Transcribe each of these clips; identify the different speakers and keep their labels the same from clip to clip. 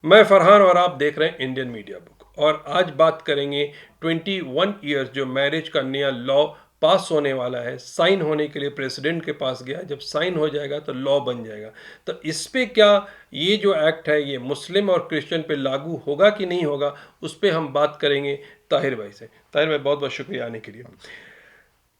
Speaker 1: मैं फरहान और आप देख रहे हैं इंडियन मीडिया बुक। और आज बात करेंगे 21 ईयर्स जो मैरिज का नया लॉ पास होने वाला है, साइन होने के लिए प्रेसिडेंट के पास गया। जब साइन हो जाएगा तो लॉ बन जाएगा। तो इस पे क्या ये जो एक्ट है ये मुस्लिम और क्रिश्चियन पे लागू होगा कि नहीं होगा, उस पर हम बात करेंगे ताहिर भाई से। ताहिर भाई, बहुत बहुत शुक्रिया आने के लिए।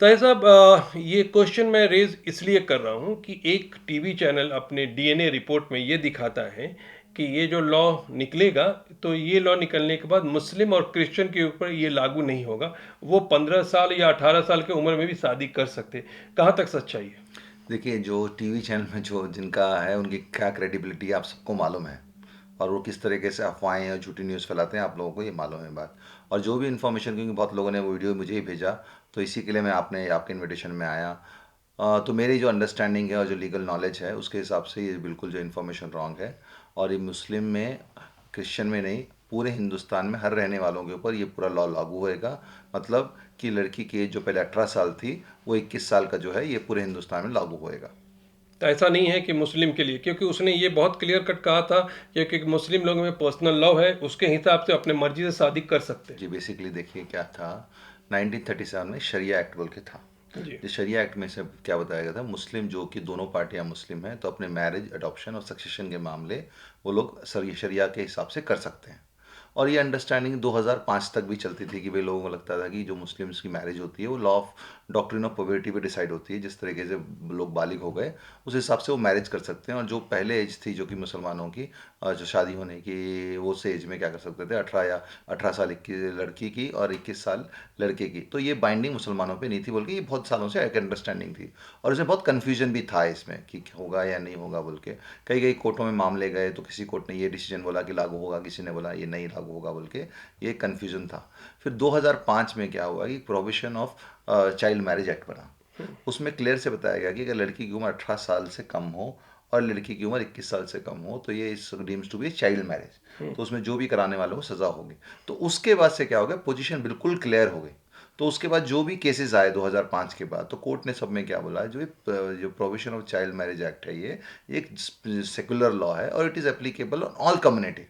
Speaker 1: ताहिर साहब, ये क्वेश्चन मैं रेज इसलिए कर रहा हूँ कि एक टीवी चैनल अपने डीएनए रिपोर्ट में ये दिखाता है कि ये जो लॉ निकलेगा, तो ये लॉ निकलने के बाद मुस्लिम और क्रिश्चियन के ऊपर ये लागू नहीं होगा। वो 15 साल या 18 साल की उम्र में भी शादी कर सकते। कहाँ तक सच्चाई है?
Speaker 2: देखिए, जो टीवी चैनल में जो जिनका है उनकी क्या क्रेडिबिलिटी आप सबको मालूम है। और वो किस तरीके से अफवाहें और झूठी न्यूज़ फैलाते हैं आप लोगों को ये मालूम है बात। और जो भी इन्फॉर्मेशन, क्योंकि बहुत लोगों ने वो वीडियो मुझे ही भेजा, तो इसी के लिए मैं आपके इनविटेशन में आया। तो मेरी जो अंडरस्टैंडिंग है और जो लीगल नॉलेज है उसके हिसाब से ये बिल्कुल जो इन्फॉर्मेशन रॉन्ग है। और ये मुस्लिम में, क्रिश्चियन में नहीं, पूरे हिंदुस्तान में हर रहने वालों के ऊपर ये पूरा लॉ लागू होएगा। मतलब कि लड़की की एज जो पहले 18 साल थी, वो 21 साल का जो है ये पूरे हिंदुस्तान में लागू होएगा।
Speaker 1: तो ऐसा नहीं है कि मुस्लिम के लिए, क्योंकि उसने ये बहुत क्लियर कट कहा था कि मुस्लिम लोगों में पर्सनल लॉ है, उसके हिसाब से अपने मर्जी से शादी कर सकते हैं।
Speaker 2: जी, बेसिकली देखिए क्या था। 1937 में शरिया एक्ट बोल के था।
Speaker 1: जी।
Speaker 2: जिस शरिया एक्ट में से क्या बताया गया था, मुस्लिम जो कि दोनों पार्टियां मुस्लिम हैं तो अपने मैरिज, अडॉप्शन और सक्सेशन के मामले वो लोग शरिया के हिसाब से कर सकते हैं। और ये अंडरस्टैंडिंग 2005 तक भी चलती थी कि भाई लोगों को लगता था कि जो मुस्लिम्स की मैरिज होती है वो law of doctrine of poverty पे डिसाइड होती है। जिस तरीके से लोग बालिग हो गए उस हिसाब से वो मैरिज कर सकते हैं। और जो पहले एज थी जो कि मुसलमानों की, जो शादी होने की, वो से एज में क्या कर सकते थे, 18 साल लड़की की और 21 साल लड़के की। तो ये बाइंडिंग मुसलमानों पे नहीं थी, बोल के ये बहुत सालों से एक अंडरस्टैंडिंग थी। और उसमें बहुत कन्फ्यूजन भी था इसमें कि होगा या नहीं होगा बोल के। कई कई कोर्टों में मामले गए तो किसी कोर्ट ने ये डिसीजन बोला कि लागू होगा, किसी ने बोला ये नहीं लागू होगा बोल के। ये कन्फ्यूजन था। फिर 2005 में क्या हुआ कि provision of child marriage act बना। उसमें क्लियर से बताया गया कि अगर लड़की की उम्र 18 साल से कम हो और लड़की की उम्र 21 साल से कम हो तो ये इस deems to be child marriage. तो उसमें जो भी कराने वालों को सज़ा होगी। तो उसके बाद से क्या हो गया, पोजीशन बिल्कुल क्लियर हो गई। तो उसके बाद जो भी केसेस आए 2005 के बाद, तो कोर्ट ने सब में क्या बोला है, जो provision of child marriage act है ये एक सेकुलर लॉ है और it is applicable on all community.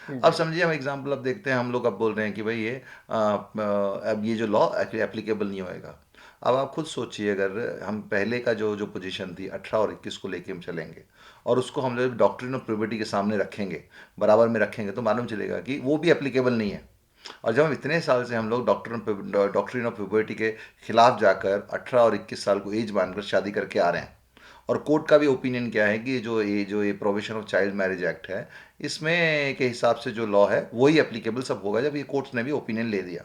Speaker 2: अब
Speaker 1: जी।
Speaker 2: समझिए, हम एग्जांपल अब देखते हैं, हम लोग अब बोल रहे हैं कि भाई ये अब ये जो लॉ एप्लीकेबल नहीं होएगा। अब आप खुद सोचिए, अगर हम पहले का जो जो पोजीशन थी 18 और 21 को लेके हम चलेंगे और उसको हम लोग डॉक्ट्रिन ऑफ प्रोबेटी के सामने रखेंगे, बराबर में रखेंगे, तो मालूम चलेगा कि वो भी एप्लीकेबल नहीं है। और जब हम इतने साल से हम लोग डॉक्ट्रिन ऑफ प्रोबेटी के खिलाफ जाकर 18 और 21 साल को एज मानकर शादी करके आ रहे हैं। और कोर्ट का भी ओपिनियन क्या है कि जो ये provision of child marriage act है, इसमें के हिसाब से जो लॉ है वही एप्लीकेबल सब होगा, जब ये कोर्ट्स ने भी ओपिनियन ले दिया।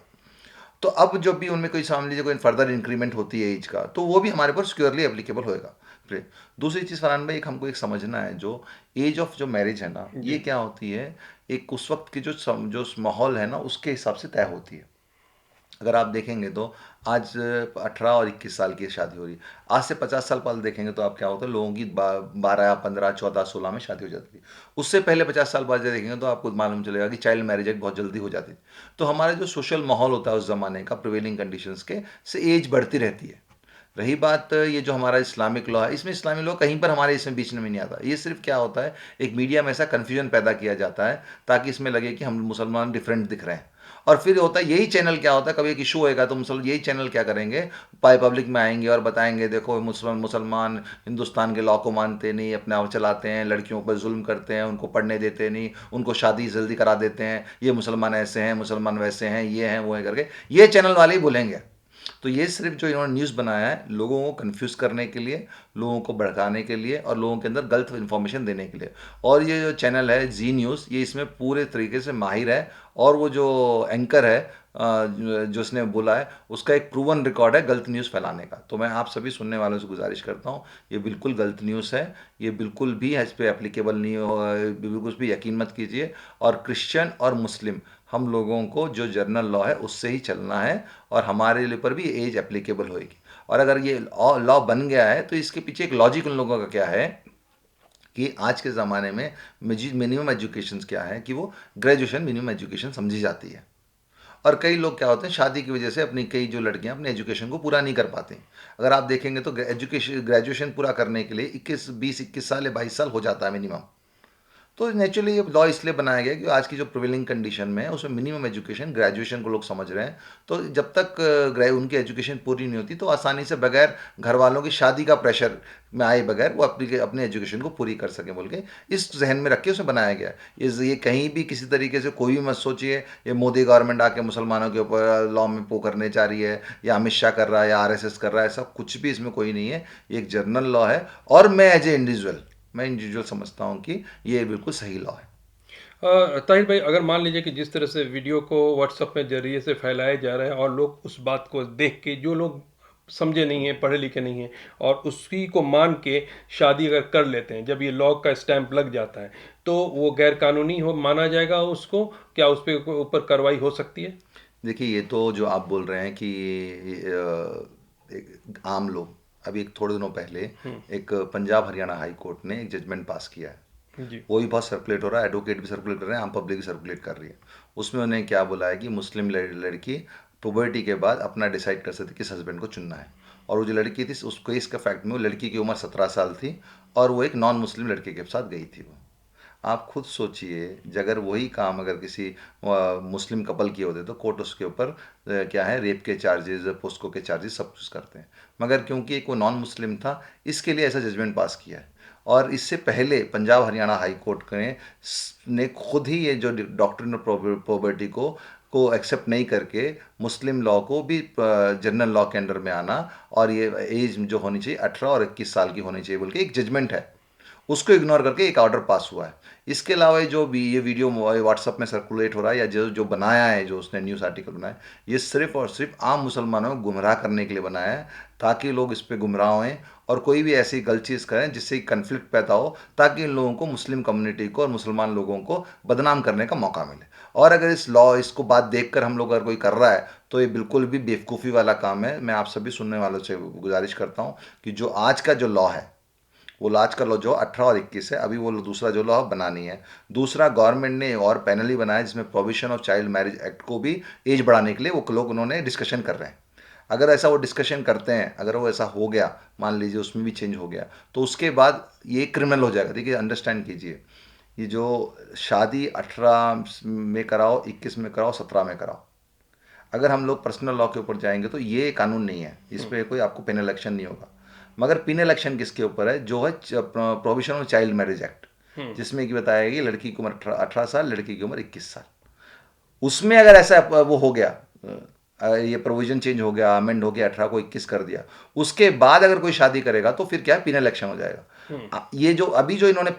Speaker 2: तो अब जब भी उनमें कोई, समझ लीजिए, कोई फर्दर इंक्रीमेंट होती है एज का, तो वो भी हमारे पर सिक्योरली एप्लीकेबल होएगा। फिर दूसरी चीज़ फरहान भाई, एक हमको एक समझना है, जो एज ऑफ जो मैरिज है ना, ये
Speaker 1: जी।
Speaker 2: क्या होती है, एक उस वक्त की जो माहौल है ना उसके हिसाब से तय होती है। अगर आप देखेंगे तो आज 18 और 21 साल की शादी हो रही है। आज से 50 साल पहले देखेंगे तो आप क्या होता है, लोगों की 12, 15, 14, 16 में शादी हो जाती थी। उससे पहले 50 साल बाद देखेंगे तो आपको मालूम चलेगा कि चाइल्ड मैरिज एक बहुत जल्दी हो जाती थी। तो हमारे जो सोशल माहौल होता है उस ज़माने का, प्रिवेलिंग कंडीशंस के से एज बढ़ती रहती है। रही बात ये जो हमारा इस्लामिक लॉ है, इसमें इस्लामिक लॉ कहीं पर हमारे इसमें बीच में नहीं आता। ये सिर्फ क्या होता है, एक मीडिया में ऐसा कन्फ्यूजन पैदा किया जाता है ताकि इसमें लगे कि हम मुसलमान डिफरेंट दिख रहे हैं। और फिर होता है यही चैनल, क्या होता है, कभी एक इशू होएगा तो मुसल यही चैनल क्या करेंगे, पाई पब्लिक में आएंगे और बताएंगे देखो मुसलमान मुसलमान हिंदुस्तान के लॉ को मानते नहीं, अपने आप चलाते हैं, लड़कियों पर जुल्म करते हैं, उनको पढ़ने देते नहीं, उनको शादी जल्दी करा देते हैं, ये मुसलमान ऐसे हैं, मुसलमान वैसे हैं, ये हैं वो हैं करके ये चैनल वाले ही बोलेंगे। तो ये सिर्फ जो इन्होंने न्यूज़ बनाया है लोगों को कंफ्यूज करने के लिए, लोगों को भड़काने के लिए और लोगों के अंदर गलत इन्फॉर्मेशन देने के लिए। और ये जो चैनल है जी न्यूज़, ये इसमें पूरे तरीके से माहिर है। और वो जो एंकर है, जो उसने बोला है, उसका एक प्रूवन रिकॉर्ड है गलत न्यूज़ फैलाने का। तो मैं आप सभी सुनने वालों से गुजारिश करता हूँ, ये बिल्कुल गलत न्यूज़ है। ये बिल्कुल भी इस पर एप्लीकेबल नहीं हो, बिल्कुल भी यकीन मत कीजिए। और क्रिश्चियन और मुस्लिम, हम लोगों को जो जर्नल लॉ है उससे ही चलना है और हमारे लिए पर भी एज एप्लीकेबल होएगी। और अगर ये लॉ बन गया है तो इसके पीछे एक लॉजिक उन लोगों का क्या है कि आज के ज़माने में मिनिमम एजुकेशन क्या है, कि वो ग्रेजुएशन मिनिमम एजुकेशन समझी जाती है। और कई लोग क्या होते हैं, शादी की वजह से अपनी, कई जो लड़कियां अपने एजुकेशन को पूरा नहीं कर पाती। अगर आप देखेंगे तो एजुकेशन ग्रेजुएशन पूरा करने के लिए 21 20 21 साल या 22 साल हो जाता है मिनिमम। तो नेचुरली ये लॉ इसलिए बनाया गया कि आज की जो प्रिवेलिंग कंडीशन में है उसमें मिनिमम एजुकेशन ग्रेजुएशन को लोग समझ रहे हैं। तो जब तक उनकी एजुकेशन पूरी नहीं होती तो आसानी से बगैर घर वालों की शादी का प्रेशर में आए बगैर वो अपनी अपनी एजुकेशन को पूरी कर सकें बोल के इस जहन में रख के उसे बनाया गया है। ये कहीं भी किसी तरीके से कोई भी मत सोचिए ये मोदी गवर्नमेंट आके मुसलमानों के ऊपर लॉ में वो करने चाह रही है या अमित शाह कर रहा है या आरएसएस कर रहा है, ऐसा कुछ भी इसमें कोई नहीं है। ये एक जनरल लॉ है और मैं इंडिविजुअल समझता हूँ कि ये बिल्कुल सही लॉ है।
Speaker 1: ताहिर भाई, अगर मान लीजिए कि जिस तरह से वीडियो को व्हाट्सएप में जरिए से फैलाया जा रहा है और लोग उस बात को देख के, जो लोग समझे नहीं हैं, पढ़े लिखे नहीं हैं, और उसी को मान के शादी अगर कर लेते हैं, जब ये लॉ का स्टैंप लग जाता है तो वो गैर कानूनी हो माना जाएगा उसको? क्या उस पर ऊपर कार्रवाई हो सकती है?
Speaker 2: देखिए ये तो जो आप बोल रहे हैं कि एक आम लोग, अभी एक थोड़े दिनों पहले एक पंजाब हरियाणा हाई कोर्ट ने एक जजमेंट पास किया है।
Speaker 1: जी।
Speaker 2: वो भी बहुत सर्कुलेट हो रहा है, एडवोकेट भी सर्कुलेट कर रहे हैं, आम पब्लिक भी सर्कुलेट कर रही है। उसमें उन्हें क्या बोला है कि मुस्लिम लड़की पुबर्टी के बाद अपना डिसाइड कर सकती किस हस्बैंड को चुनना है। और वो जो लड़की थी उसको इसका फैक्ट में वो लड़की की उम्र 17 साल थी और वो एक नॉन मुस्लिम लड़के के साथ गई थी। वो आप खुद सोचिए, अगर वही काम अगर किसी मुस्लिम कपल किए होते तो कोर्ट उसके ऊपर क्या है रेप के चार्जेस, पोस्को के चार्जेस सब कुछ करते हैं। मगर क्योंकि एक वो नॉन मुस्लिम था इसके लिए ऐसा जजमेंट पास किया है। और इससे पहले पंजाब हरियाणा हाई कोर्ट ने खुद ही ये जो डॉक्ट्रिन ऑफ प्रोबर्टी को एक्सेप्ट नहीं करके मुस्लिम लॉ को भी जनरल लॉ के अंडर में आना और ये एज जो होनी चाहिए 18 और 21 साल की होनी चाहिए बोल के एक जजमेंट है, उसको इग्नोर करके एक ऑर्डर पास हुआ है। इसके अलावा जो भी ये वीडियो व्हाट्सअप में सर्कुलेट हो रहा है या जो जो बनाया है, जो उसने न्यूज़ आर्टिकल बनाया है, ये सिर्फ और सिर्फ आम मुसलमानों को गुमराह करने के लिए बनाया है ताकि लोग इस पर गुमराह हों और कोई भी ऐसी गलत चीज़ करें जिससे कन्फ्लिक्ट पैदा हो, ताकि इन लोगों को, मुस्लिम कम्युनिटी को और मुसलमान लोगों को बदनाम करने का मौका मिले। और अगर इसको बात देखकर हम लोग अगर कोई कर रहा है तो ये बिल्कुल भी बेवकूफ़ी वाला काम है। मैं आप सभी सुनने वालों से गुजारिश करता हूँ कि जो आज का जो लॉ है वो लाज का लॉ जो 18 और 21 है, अभी वो दूसरा जो लॉ बनानी है। दूसरा गवर्नमेंट ने और पैनल ही बनाया जिसमें provision of child marriage act को भी एज बढ़ाने के लिए वो लोग उन्होंने डिस्कशन कर रहे हैं। अगर ऐसा वो डिस्कशन करते हैं, अगर वो ऐसा हो गया, मान लीजिए उसमें भी चेंज हो गया, तो उसके बाद ये क्रिमिनल हो जाएगा। देखिए अंडरस्टैंड कीजिए, ये जो शादी 18 में कराओ, 21 में कराओ, 17 में कराओ, अगर हम लोग पर्सनल लॉ के ऊपर जाएंगे तो ये कानून नहीं है, इस पर कोई आपको पेनल एक्शन नहीं होगा। मगर पेनल एक्शन किसके ऊपर है? जो है provision of child marriage act, जिसमें कि बताया गया कि लड़की की उम्र 18 साल, लड़की की उम्र 21 साल। उसमें अगर ऐसा वो हो गया, ये प्रोविजन चेंज हो गया, अमेंड हो गया, 18 को 21 कर दिया, उसके बाद अगर कोई शादी करेगा तो फिर क्या है, पेनल एक्शन हो जाएगा। ये जो अभी जो इन्होंने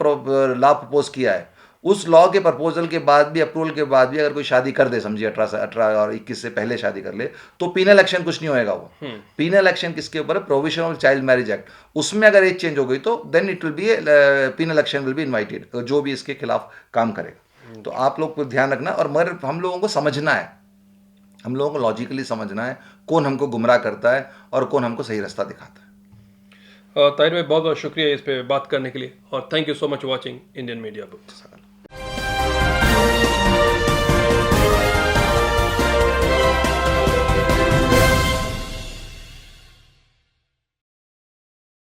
Speaker 2: लॉ प्रपोज किया है, उस लॉ के प्रपोजल के बाद भी, अप्रूवल के बाद भी अगर कोई शादी कर दे, समझिए 18 और 21 से पहले शादी कर ले, तो पीनल एक्शन कुछ नहीं होएगा। वो पीनल एक्शन किसके ऊपर है? Provision of child marriage act. उसमें अगर एज चेंज हो गई तो then it will be penal action will be invited, जो भी इसके खिलाफ काम करेगा। तो आप लोग को ध्यान रखना, और मगर हम लोगों को समझना है, हम लोगों को लॉजिकली समझना है कौन हमको गुमराह करता है और कौन हमको सही रास्ता दिखाता है।
Speaker 1: ताहिर भाई, बहुत बहुत शुक्रिया इस पे बात करने के लिए, और thank you so much watching Indian media book.